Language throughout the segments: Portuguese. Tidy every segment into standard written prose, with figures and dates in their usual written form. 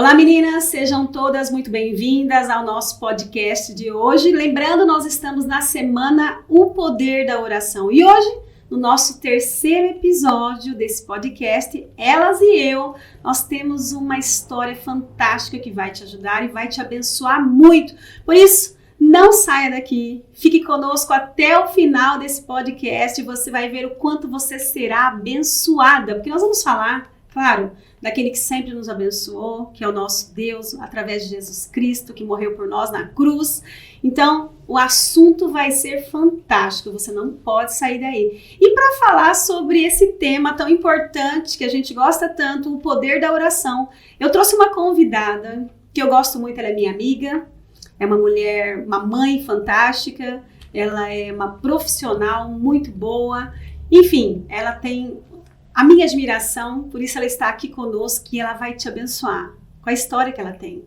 Olá meninas, sejam todas muito bem-vindas ao nosso podcast de hoje. Lembrando, nós estamos na semana O Poder da Oração e hoje, no nosso terceiro episódio desse podcast, Elas e Eu, nós temos uma história fantástica que vai te ajudar e vai te abençoar muito. Por isso, não saia daqui, fique conosco até o final desse podcast e você vai ver o quanto você será abençoada, porque nós vamos falar, claro, daquele que sempre nos abençoou, que é o nosso Deus, através de Jesus Cristo, que morreu por nós na cruz. Então, o assunto vai ser fantástico, você não pode sair daí. E para falar sobre esse tema tão importante, que a gente gosta tanto, o poder da oração, eu trouxe uma convidada, que eu gosto muito, ela é minha amiga, é uma mulher, uma mãe fantástica, ela é uma profissional muito boa, enfim, ela tem a minha admiração, por isso ela está aqui conosco e ela vai te abençoar com a história que ela tem.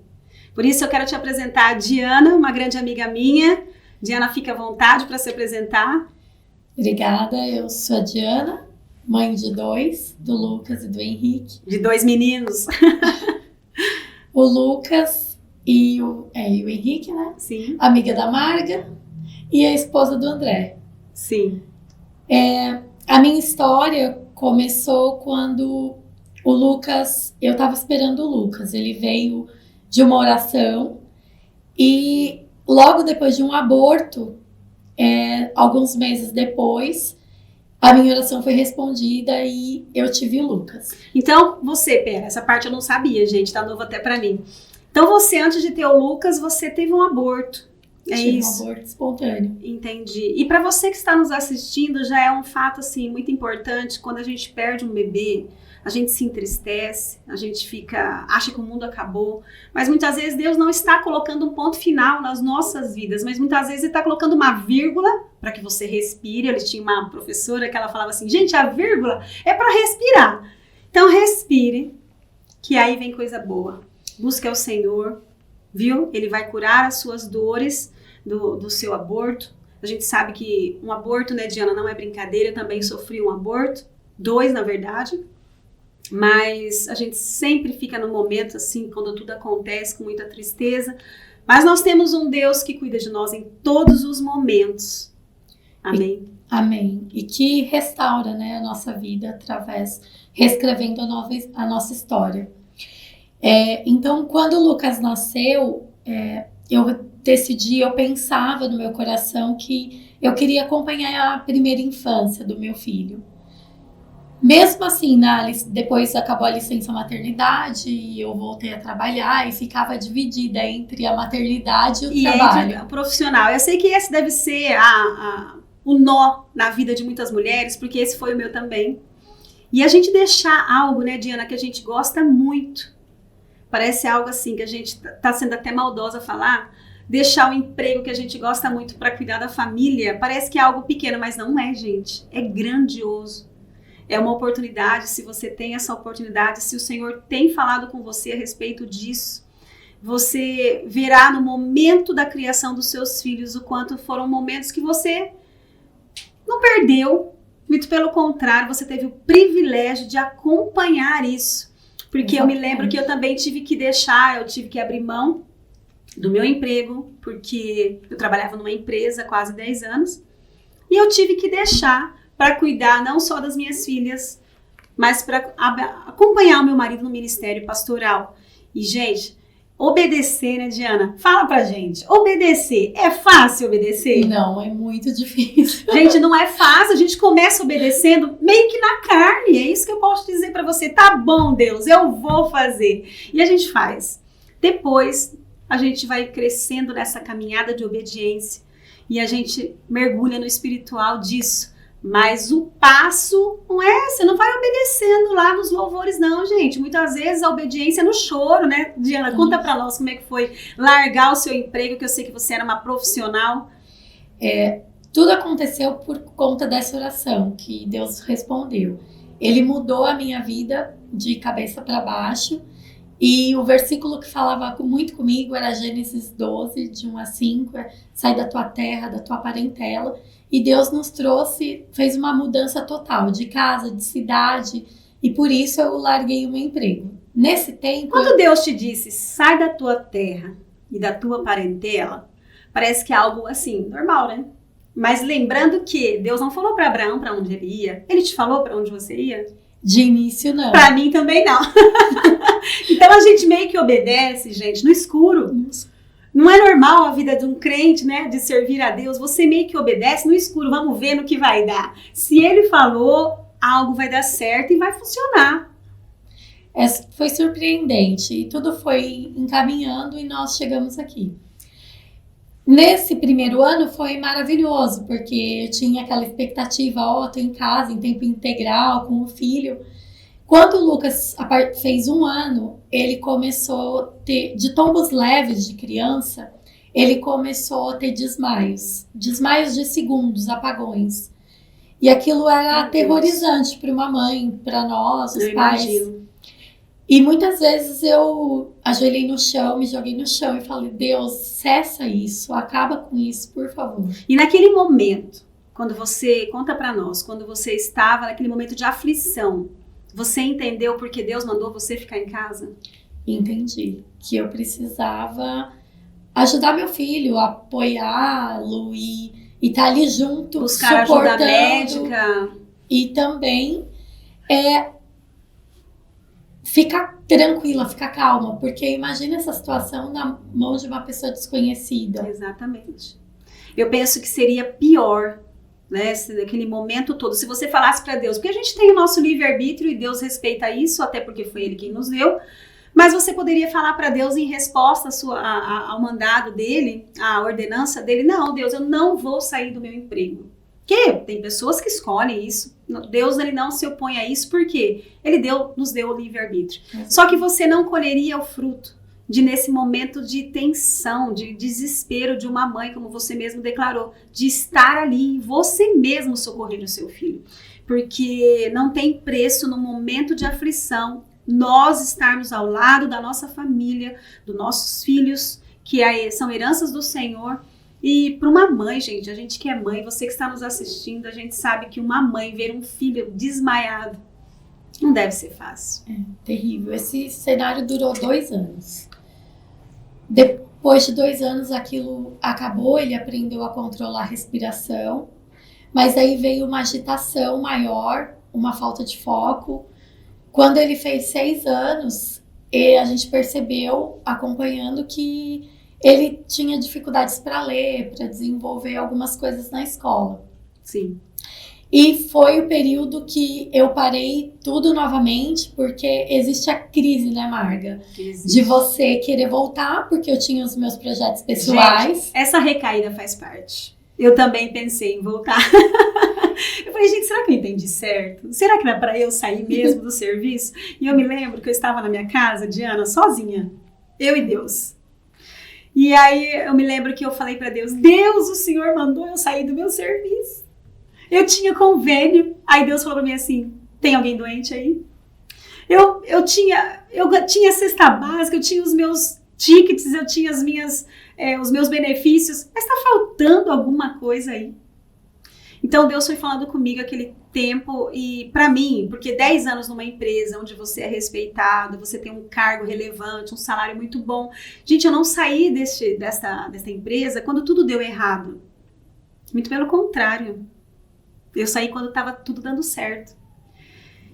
Por isso eu quero te apresentar a Diana, uma grande amiga minha. Diana, fica à vontade para se apresentar. Obrigada, eu sou a Diana, mãe de dois, do Lucas e do Henrique. De dois meninos. O Lucas e o Henrique, né? Sim. Amiga da Marga e a esposa do André. Sim. A minha história começou quando o Lucas, eu estava esperando o Lucas, ele veio de uma oração e logo depois de um aborto, alguns meses depois, a minha oração foi respondida e eu tive o Lucas. Então, essa parte eu não sabia, gente, tá novo até pra mim. Então você, antes de ter o Lucas, você teve um aborto. Tive isso? Um aborto espontâneo. Entendi. E para você que está nos assistindo, já é um fato assim muito importante. Quando a gente perde um bebê, a gente se entristece, a gente acha que o mundo acabou. Mas muitas vezes Deus não está colocando um ponto final nas nossas vidas, mas muitas vezes Ele está colocando uma vírgula para que você respire. Ele tinha uma professora que ela falava assim, gente, a vírgula é para respirar. Então respire, que aí vem coisa boa. Busque ao Senhor, viu? Ele vai curar as suas dores do seu aborto. A gente sabe que um aborto, né, Diana, não é brincadeira. Eu também sofri um aborto, 2 na verdade. Mas a gente sempre fica no momento assim, quando tudo acontece, com muita tristeza. Mas nós temos um Deus que cuida de nós em todos os momentos. Amém? Amém. E que restaura, né, a nossa vida reescrevendo a nossa história. Então, quando o Lucas nasceu, eu pensava no meu coração que eu queria acompanhar a primeira infância do meu filho. Mesmo assim, depois acabou a licença maternidade e eu voltei a trabalhar e ficava dividida entre a maternidade e o trabalho. Entre o profissional. Eu sei que esse deve ser o nó na vida de muitas mulheres, porque esse foi o meu também. E a gente deixar algo, né, Diana, que a gente gosta muito. Parece algo assim que a gente tá sendo até maldosa falar, deixar o emprego que a gente gosta muito para cuidar da família, parece que é algo pequeno, mas não é, gente. É grandioso. É uma oportunidade, se você tem essa oportunidade, se o Senhor tem falado com você a respeito disso, você verá no momento da criação dos seus filhos o quanto foram momentos que você não perdeu, muito pelo contrário, você teve o privilégio de acompanhar isso. Porque eu me lembro que eu também tive que abrir mão do meu emprego, porque eu trabalhava numa empresa há quase 10 anos, e eu tive que deixar para cuidar não só das minhas filhas, mas para acompanhar o meu marido no ministério pastoral. E, gente, obedecer, né, Diana? Fala pra gente, obedecer, é fácil obedecer? Não, é muito difícil. Gente, não é fácil, a gente começa obedecendo meio que na carne, é isso que eu posso dizer pra você, tá bom, Deus, eu vou fazer. E a gente faz. Depois, a gente vai crescendo nessa caminhada de obediência e a gente mergulha no espiritual disso. Mas o passo não é, você não vai obedecendo lá nos louvores não, gente. Muitas vezes a obediência é no choro, né? Diana, conta pra nós como é que foi largar o seu emprego, que eu sei que você era uma profissional. Tudo aconteceu por conta dessa oração que Deus respondeu. Ele mudou a minha vida de cabeça para baixo. E o versículo que falava muito comigo era Gênesis 12, de 1 a 5, sai da tua terra, da tua parentela. E Deus nos fez uma mudança total de casa, de cidade, e por isso eu larguei o meu emprego. nesse tempo... Quando Deus te disse, sai da tua terra e da tua parentela, parece que é algo assim, normal, né? Mas lembrando que Deus não falou para Abraão para onde ele ia. Ele te falou para onde você ia? De início, não. Para mim também não. Então a gente meio que obedece, gente, no escuro. Não é normal a vida de um crente, né, de servir a Deus. Você meio que obedece no escuro, vamos ver no que vai dar. Se ele falou, algo vai dar certo e vai funcionar. Foi surpreendente e tudo foi encaminhando e nós chegamos aqui. Nesse primeiro ano foi maravilhoso, porque eu tinha aquela expectativa, tô em casa, em tempo integral, com o filho. Quando o Lucas fez 1 ano, ele começou a ter, de tombos leves de criança, ele começou a ter desmaios de segundos, apagões. E aquilo era aterrorizante para uma mãe, para nós, os pais. Imagino. E muitas vezes eu ajoelhei no chão, me joguei no chão e falei, Deus, cessa isso, acaba com isso, por favor. E naquele momento, quando você, conta pra nós, quando você estava naquele momento de aflição, você entendeu porque Deus mandou você ficar em casa? Entendi, que eu precisava ajudar meu filho, apoiá-lo e estar ali junto, buscar ajuda médica. E também ficar tranquila, ficar calma, porque imagina essa situação na mão de uma pessoa desconhecida. Exatamente. Eu penso que seria pior, né, naquele momento todo, se você falasse para Deus, porque a gente tem o nosso livre-arbítrio e Deus respeita isso, até porque foi Ele quem nos deu, mas você poderia falar para Deus em resposta ao mandado dele, à ordenança dele, não, Deus, eu não vou sair do meu emprego. Porque tem pessoas que escolhem isso. Deus ele não se opõe a isso porque Ele nos deu o livre-arbítrio. Só que você não colheria o fruto nesse momento de tensão, de desespero de uma mãe, como você mesmo declarou, de estar ali e você mesmo socorrer o seu filho. Porque não tem preço no momento de aflição nós estarmos ao lado da nossa família, dos nossos filhos, que são heranças do Senhor. E para uma mãe, gente, a gente que é mãe, você que está nos assistindo, a gente sabe que uma mãe ver um filho desmaiado não deve ser fácil. É terrível. Esse cenário durou 2 anos. Depois de 2 anos, aquilo acabou, ele aprendeu a controlar a respiração, mas aí veio uma agitação maior, uma falta de foco. Quando ele fez 6 anos, a gente percebeu, acompanhando, que ele tinha dificuldades para ler, para desenvolver algumas coisas na escola. Sim. E foi o período que eu parei tudo novamente, porque existe a crise, né, Marga? De você querer voltar, porque eu tinha os meus projetos pessoais. Gente, essa recaída faz parte. Eu também pensei em voltar. Eu falei, gente, será que eu entendi certo? Será que era para eu sair mesmo do serviço? E eu me lembro que eu estava na minha casa, Diana, sozinha. Eu e Deus. E aí eu me lembro que eu falei para Deus, Deus, o Senhor mandou eu sair do meu serviço. Eu tinha convênio. Aí Deus falou para mim assim, tem alguém doente aí? Eu tinha cesta básica, eu tinha os meus tickets, eu tinha os meus benefícios, mas está faltando alguma coisa aí. Então Deus foi falando comigo aquele tempo e para mim, porque 10 anos numa empresa onde você é respeitado, você tem um cargo relevante, um salário muito bom. Gente, eu não saí desta empresa quando tudo deu errado. Muito pelo contrário. Eu saí quando estava tudo dando certo.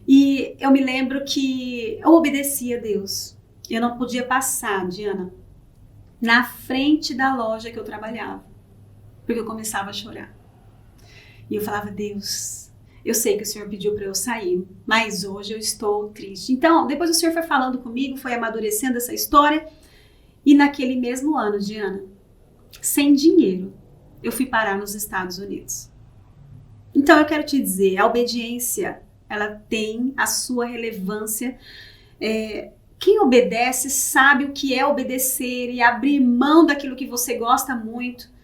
E eu me lembro que eu obedecia a Deus. Eu não podia passar, Diana, na frente da loja que eu trabalhava, porque eu começava a chorar. E eu falava, Deus, eu sei que o Senhor pediu para eu sair, mas hoje eu estou triste. Então, depois o Senhor foi falando comigo, foi amadurecendo essa história. E naquele mesmo ano, Diana, sem dinheiro, eu fui parar nos Estados Unidos. Então, eu quero te dizer, a obediência, ela tem a sua relevância. Quem obedece sabe o que é obedecer e abrir mão daquilo que você gosta muito.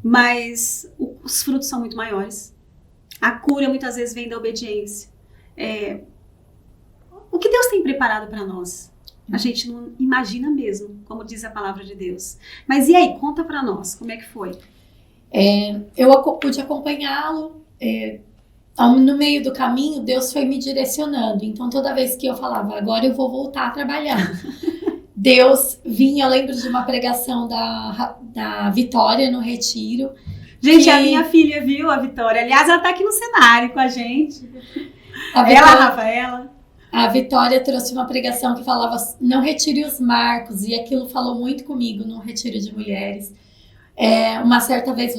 Mas os frutos são muito maiores. A cura muitas vezes vem da obediência. O que Deus tem preparado para nós? A gente não imagina mesmo, como diz a palavra de Deus. Mas e aí, conta para nós, como é que foi? Eu pude acompanhá-lo no meio do caminho, Deus foi me direcionando. Então, toda vez que eu falava, agora eu vou voltar a trabalhar, Deus vinha. Eu lembro de uma pregação da Vitória no Retiro. Gente, a minha filha viu a Vitória. Aliás, ela tá aqui no cenário com a gente. A Rafaela. A Vitória trouxe uma pregação que falava, não retire os marcos. E aquilo falou muito comigo no Retiro de Mulheres. Uma certa vez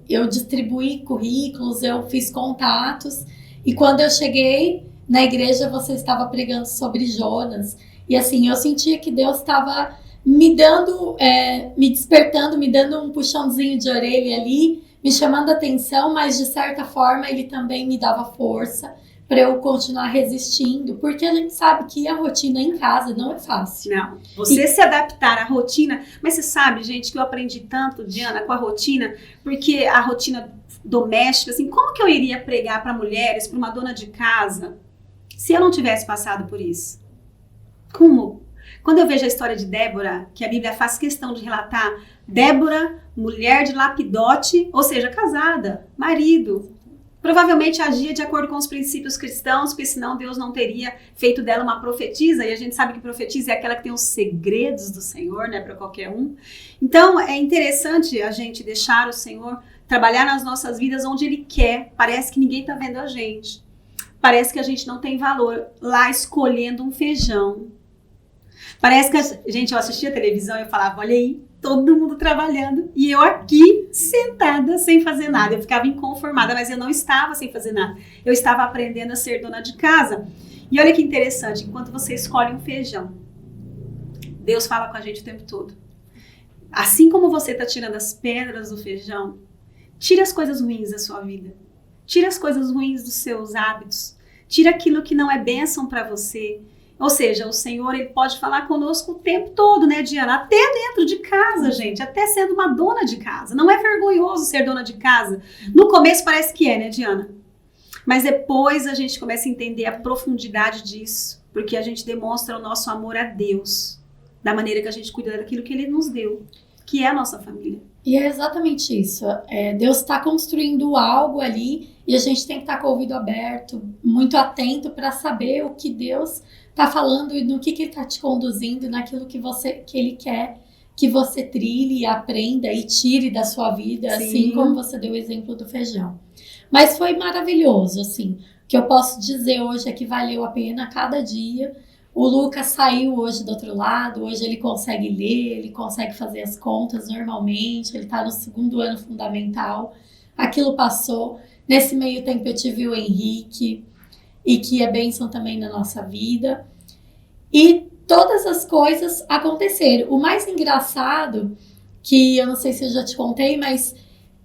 eu distribuí currículos, eu fiz contatos. E quando eu cheguei na igreja, você estava pregando sobre Jonas. E assim, eu sentia que Deus estava me dando, me despertando, me dando um puxãozinho de orelha ali, me chamando a atenção, mas de certa forma ele também me dava força para eu continuar resistindo, porque a gente sabe que a rotina em casa não é fácil. Não, você se adaptar à rotina, mas você sabe, gente, que eu aprendi tanto, Diana, com a rotina, porque a rotina doméstica, assim, como que eu iria pregar para mulheres, para uma dona de casa, se eu não tivesse passado por isso? Como? Quando eu vejo a história de Débora, que a Bíblia faz questão de relatar, Débora, mulher de Lapidote, ou seja, casada, marido, provavelmente agia de acordo com os princípios cristãos, porque senão Deus não teria feito dela uma profetisa, e a gente sabe que profetisa é aquela que tem os segredos do Senhor, né, para qualquer um. Então, é interessante a gente deixar o Senhor trabalhar nas nossas vidas onde Ele quer. Parece que ninguém está vendo a gente. Parece que a gente não tem valor lá escolhendo um feijão. Parece que, gente, eu assistia a televisão e eu falava, olha aí, todo mundo trabalhando e eu aqui sentada sem fazer nada. Eu ficava inconformada, mas eu não estava sem fazer nada. Eu estava aprendendo a ser dona de casa. E olha que interessante, enquanto você escolhe um feijão, Deus fala com a gente o tempo todo. Assim como você está tirando as pedras do feijão, tira as coisas ruins da sua vida. Tira as coisas ruins dos seus hábitos. Tira aquilo que não é bênção para você. Ou seja, o Senhor, Ele pode falar conosco o tempo todo, né, Diana? Até dentro de casa, gente. Até sendo uma dona de casa. Não é vergonhoso ser dona de casa. No começo parece que é, né, Diana? Mas depois a gente começa a entender a profundidade disso. Porque a gente demonstra o nosso amor a Deus. Da maneira que a gente cuida daquilo que Ele nos deu. Que é a nossa família. E é exatamente isso. Deus está construindo algo ali. E a gente tem que estar com o ouvido aberto. Muito atento para saber o que Deus tá falando e no que Ele tá te conduzindo, naquilo que Ele quer que você trilhe, aprenda e tire da sua vida, Sim. Assim como você deu o exemplo do feijão. Mas foi maravilhoso, assim. O que eu posso dizer hoje é que valeu a pena cada dia. O Lucas saiu hoje do outro lado, hoje ele consegue ler, ele consegue fazer as contas normalmente, ele tá no 2º ano fundamental. Aquilo passou. Nesse meio tempo eu tive o Henrique, e que é bênção também na nossa vida. E todas as coisas aconteceram. O mais engraçado, que eu não sei se eu já te contei, mas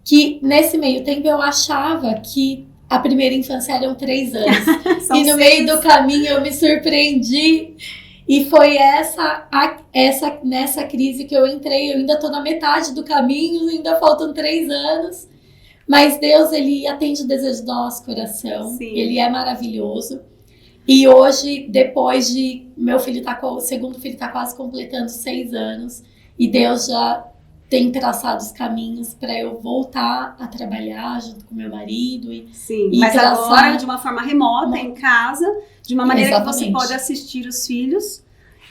que nesse meio tempo eu achava que a primeira infância eram 3 anos. E no meio do caminho eu me surpreendi. E foi nessa crise que eu entrei. Eu ainda tô na metade do caminho, ainda faltam 3 anos. Mas Deus, Ele atende o desejo do nosso coração. Sim. Ele é maravilhoso. E hoje, depois de... o segundo filho está quase completando 6 anos. E Deus já tem traçado os caminhos para eu voltar a trabalhar junto com meu marido. Sim, mas agora de uma forma remota, em casa. De uma maneira Exatamente. Que você pode assistir os filhos.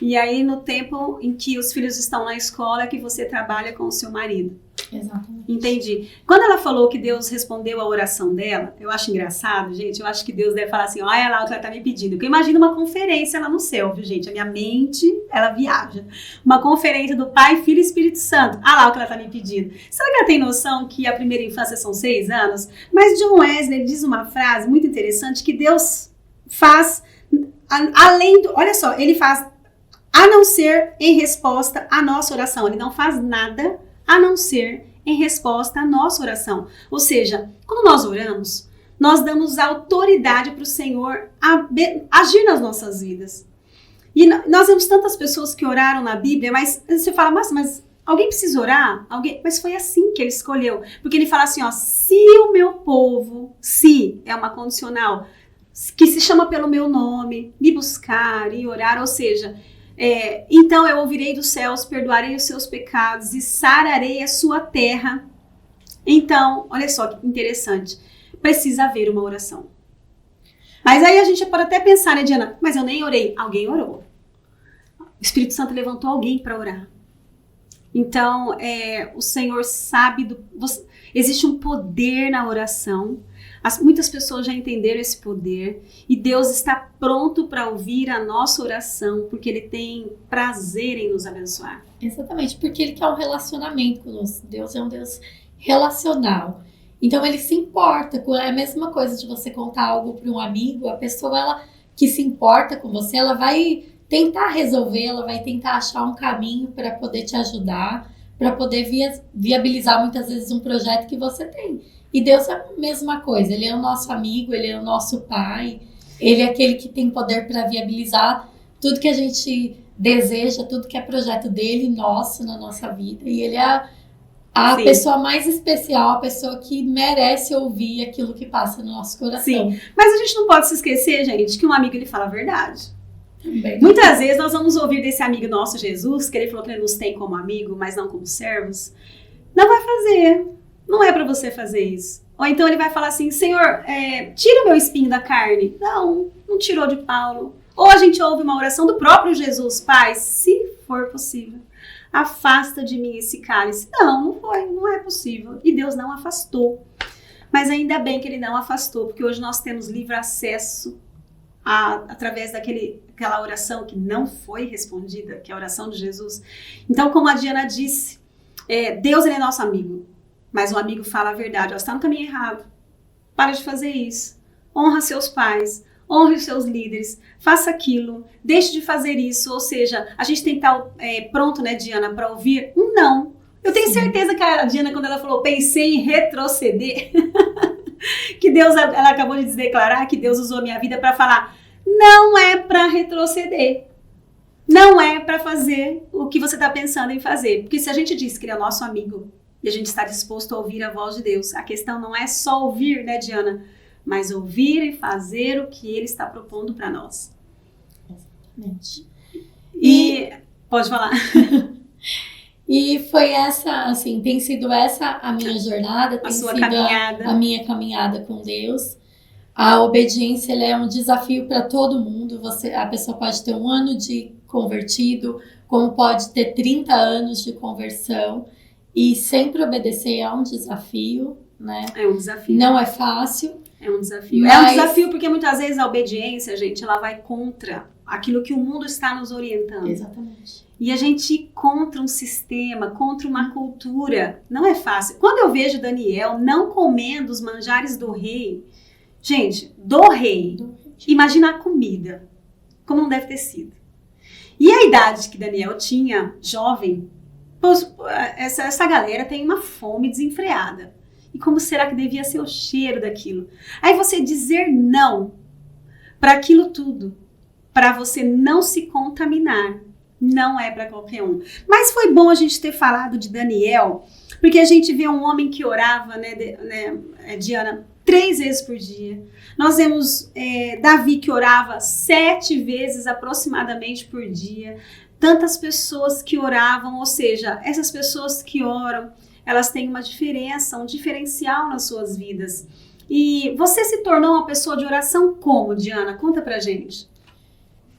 E aí, no tempo em que os filhos estão na escola, é que você trabalha com o seu marido. Exatamente. Entendi. Quando ela falou que Deus respondeu a oração dela, eu acho engraçado, gente. Eu acho que Deus deve falar assim, olha lá o que ela tá me pedindo. Porque eu imagino uma conferência lá no céu, viu, gente? A minha mente, ela viaja. Uma conferência do Pai, Filho e Espírito Santo. Ah lá o que ela tá me pedindo. Será que ela tem noção que a primeira infância são 6 anos? Mas John Wesley diz uma frase muito interessante que Deus faz além do... Olha só, Ele faz a não ser em resposta à nossa oração. Ele não faz nada a não ser em resposta à nossa oração. Ou seja, quando nós oramos, nós damos autoridade para o Senhor agir nas nossas vidas. E nós vemos tantas pessoas que oraram na Bíblia, mas você fala, mas alguém precisa orar? Mas foi assim que Ele escolheu. Porque Ele fala assim, ó, se o meu povo, se é uma condicional, que se chama pelo meu nome, me buscar e orar, ou seja... então eu ouvirei dos céus, perdoarei os seus pecados e sararei a sua terra. Então, olha só que interessante. precisa haver uma oração. Mas aí a gente pode até pensar, né, Diana? Mas eu nem orei. Alguém orou. O Espírito Santo levantou alguém para orar. Então, o Senhor sabe, existe um poder na oração. Muitas pessoas já entenderam esse poder e Deus está pronto para ouvir a nossa oração, porque Ele tem prazer em nos abençoar. Exatamente, porque Ele quer um relacionamento conosco. Deus é um Deus relacional. Então Ele se importa. É a mesma coisa de você contar algo para um amigo, a pessoa que se importa com você, ela vai tentar resolver, ela vai tentar achar um caminho para poder te ajudar, para poder viabilizar muitas vezes um projeto que você tem. E Deus é a mesma coisa, Ele é o nosso amigo, Ele é o nosso Pai, Ele é aquele que tem poder para viabilizar tudo que a gente deseja, tudo que é projeto dele, nosso, na nossa vida. E Ele é a pessoa mais especial, a pessoa que merece ouvir aquilo que passa no nosso coração. Sim, mas a gente não pode se esquecer, gente, que um amigo ele fala a verdade. Também. Muitas vezes nós vamos ouvir desse amigo nosso, Jesus, que Ele falou que Ele nos tem como amigo, mas não como servos. Não vai fazer. Não é para você fazer isso. Ou então ele vai falar assim, Senhor, tira o meu espinho da carne. Não tirou de Paulo. Ou a gente ouve uma oração do próprio Jesus, Pai, se for possível, afasta de mim esse cálice. Não é possível. E Deus não afastou. Mas ainda bem que Ele não afastou, porque hoje nós temos livre acesso através daquela oração que não foi respondida, que é a oração de Jesus. Então, como a Diana disse, Deus Ele é nosso amigo. Mas um amigo fala a verdade, você está no caminho errado. Para de fazer isso. Honra seus pais, honre os seus líderes, faça aquilo, deixe de fazer isso. Ou seja, a gente tem que estar pronto, né, Diana, para ouvir um não. Eu tenho certeza que a Diana, quando ela falou, pensei em retroceder, que Deus, ela acabou de declarar que Deus usou a minha vida para falar, não é para retroceder. Não é para fazer o que você está pensando em fazer. Porque se a gente diz que Ele é nosso amigo, e a gente está disposto a ouvir a voz de Deus. A questão não é só ouvir, né, Diana? Mas ouvir e fazer o que Ele está propondo para nós. Exatamente. E pode falar. E foi essa, assim, tem sido essa a minha jornada, tem sido a minha caminhada com Deus. A obediência, ela é um desafio para todo mundo. A pessoa pode ter 1 ano de convertido, como pode ter 30 anos de conversão. E sempre obedecer é um desafio, né? É um desafio. Não é fácil. É um desafio. É um desafio porque muitas vezes a obediência, gente, ela vai contra aquilo que o mundo está nos orientando. Exatamente. E a gente ir contra um sistema, contra uma cultura. Não é fácil. Quando eu vejo Daniel não comendo os manjares do rei, gente, do rei, imagina a comida, como não deve ter sido. E a idade que Daniel tinha, jovem, essa galera tem uma fome desenfreada. E como será que devia ser o cheiro daquilo? Aí você dizer não para aquilo tudo, para você não se contaminar, não é para qualquer um. Mas foi bom a gente ter falado de Daniel, porque a gente vê um homem que orava, né, Diana, 3 vezes por dia. Nós vemos Davi que orava 7 vezes aproximadamente por dia. Tantas pessoas que oravam, ou seja, essas pessoas que oram, elas têm uma diferença, um diferencial nas suas vidas. E você se tornou uma pessoa de oração como, Diana? Conta pra gente.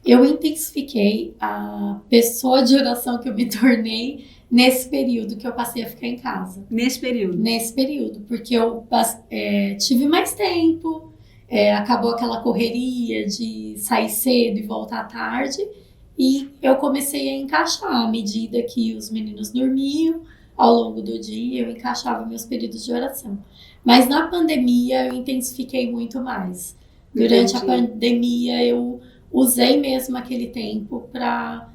Eu intensifiquei a pessoa de oração que eu me tornei nesse período que eu passei a ficar em casa. Nesse período? Nesse período, porque eu tive mais tempo, acabou aquela correria de sair cedo e voltar tarde, e eu comecei a encaixar à medida que os meninos dormiam, ao longo do dia eu encaixava meus períodos de oração. Mas na pandemia eu intensifiquei muito mais. Durante a pandemia eu usei mesmo aquele tempo para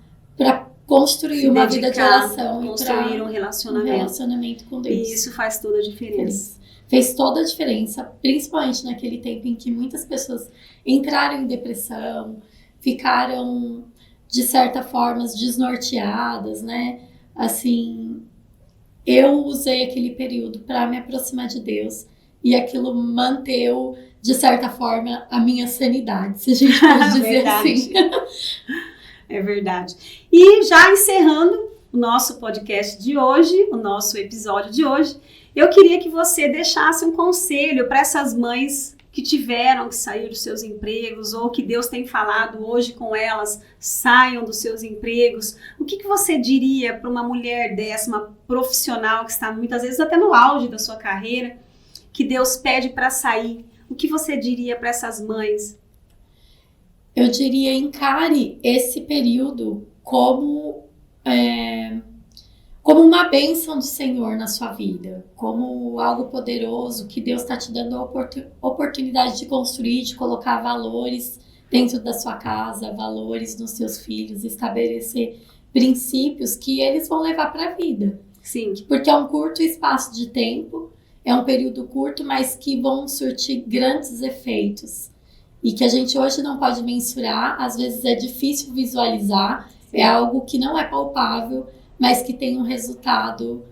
construir uma vida de oração. Construir um relacionamento com Deus. E isso faz toda a diferença. Fez toda a diferença, principalmente naquele tempo em que muitas pessoas entraram em depressão, ficaram, de certa forma, desnorteadas, né? Assim, eu usei aquele período para me aproximar de Deus e aquilo manteve, de certa forma, a minha sanidade, se a gente pode dizer assim. É verdade. E já encerrando o nosso podcast de hoje, o nosso episódio de hoje, Eu queria que você deixasse um conselho para essas mães que tiveram que sair dos seus empregos ou que Deus tem falado hoje com elas, saiam dos seus empregos. O que você diria para uma mulher dessa, uma profissional que está muitas vezes até no auge da sua carreira, que Deus pede para sair? O que você diria para essas mães? Eu diria, encare esse período como uma bênção do Senhor na sua vida, como algo poderoso que Deus está te dando a oportunidade de construir, de colocar valores dentro da sua casa, valores nos seus filhos, estabelecer princípios que eles vão levar para a vida. Sim. Porque é um curto espaço de tempo, é um período curto, mas que vão surtir grandes efeitos. E que a gente hoje não pode mensurar, às vezes é difícil visualizar, é algo que não é palpável, mas que tem um resultado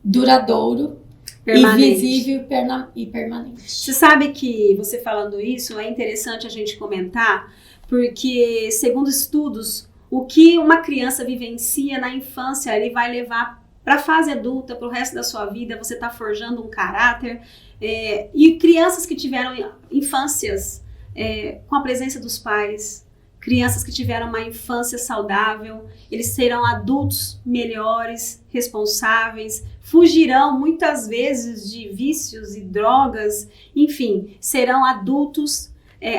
duradouro, permanente. E visível e permanente. Você sabe que você falando isso, é interessante a gente comentar, porque segundo estudos, o que uma criança vivencia na infância, ele vai levar para a fase adulta, para o resto da sua vida. Você está forjando um caráter. E crianças que tiveram infâncias com a presença dos pais, crianças que tiveram uma infância saudável, eles serão adultos melhores, responsáveis, fugirão muitas vezes de vícios e drogas, enfim, serão adultos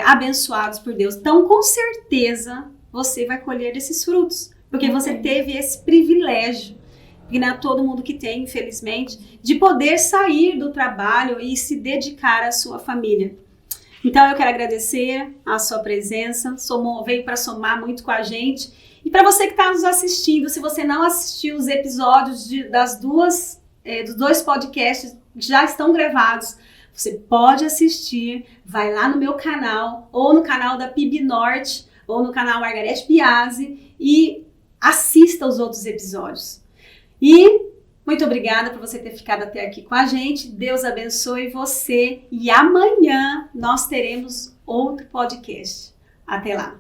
abençoados por Deus. Então, com certeza, você vai colher esses frutos, porque você teve esse privilégio, e não é todo mundo que tem, infelizmente, de poder sair do trabalho e se dedicar à sua família. Então eu quero agradecer a sua presença, veio para somar muito com a gente. E para você que está nos assistindo, se você não assistiu os episódios dos dois podcasts que já estão gravados, você pode assistir, vai lá no meu canal, ou no canal da PIB Norte, ou no canal Margarete Biasi, e assista os outros episódios. E muito obrigada por você ter ficado até aqui com a gente. Deus abençoe você. E amanhã nós teremos outro podcast. Até lá.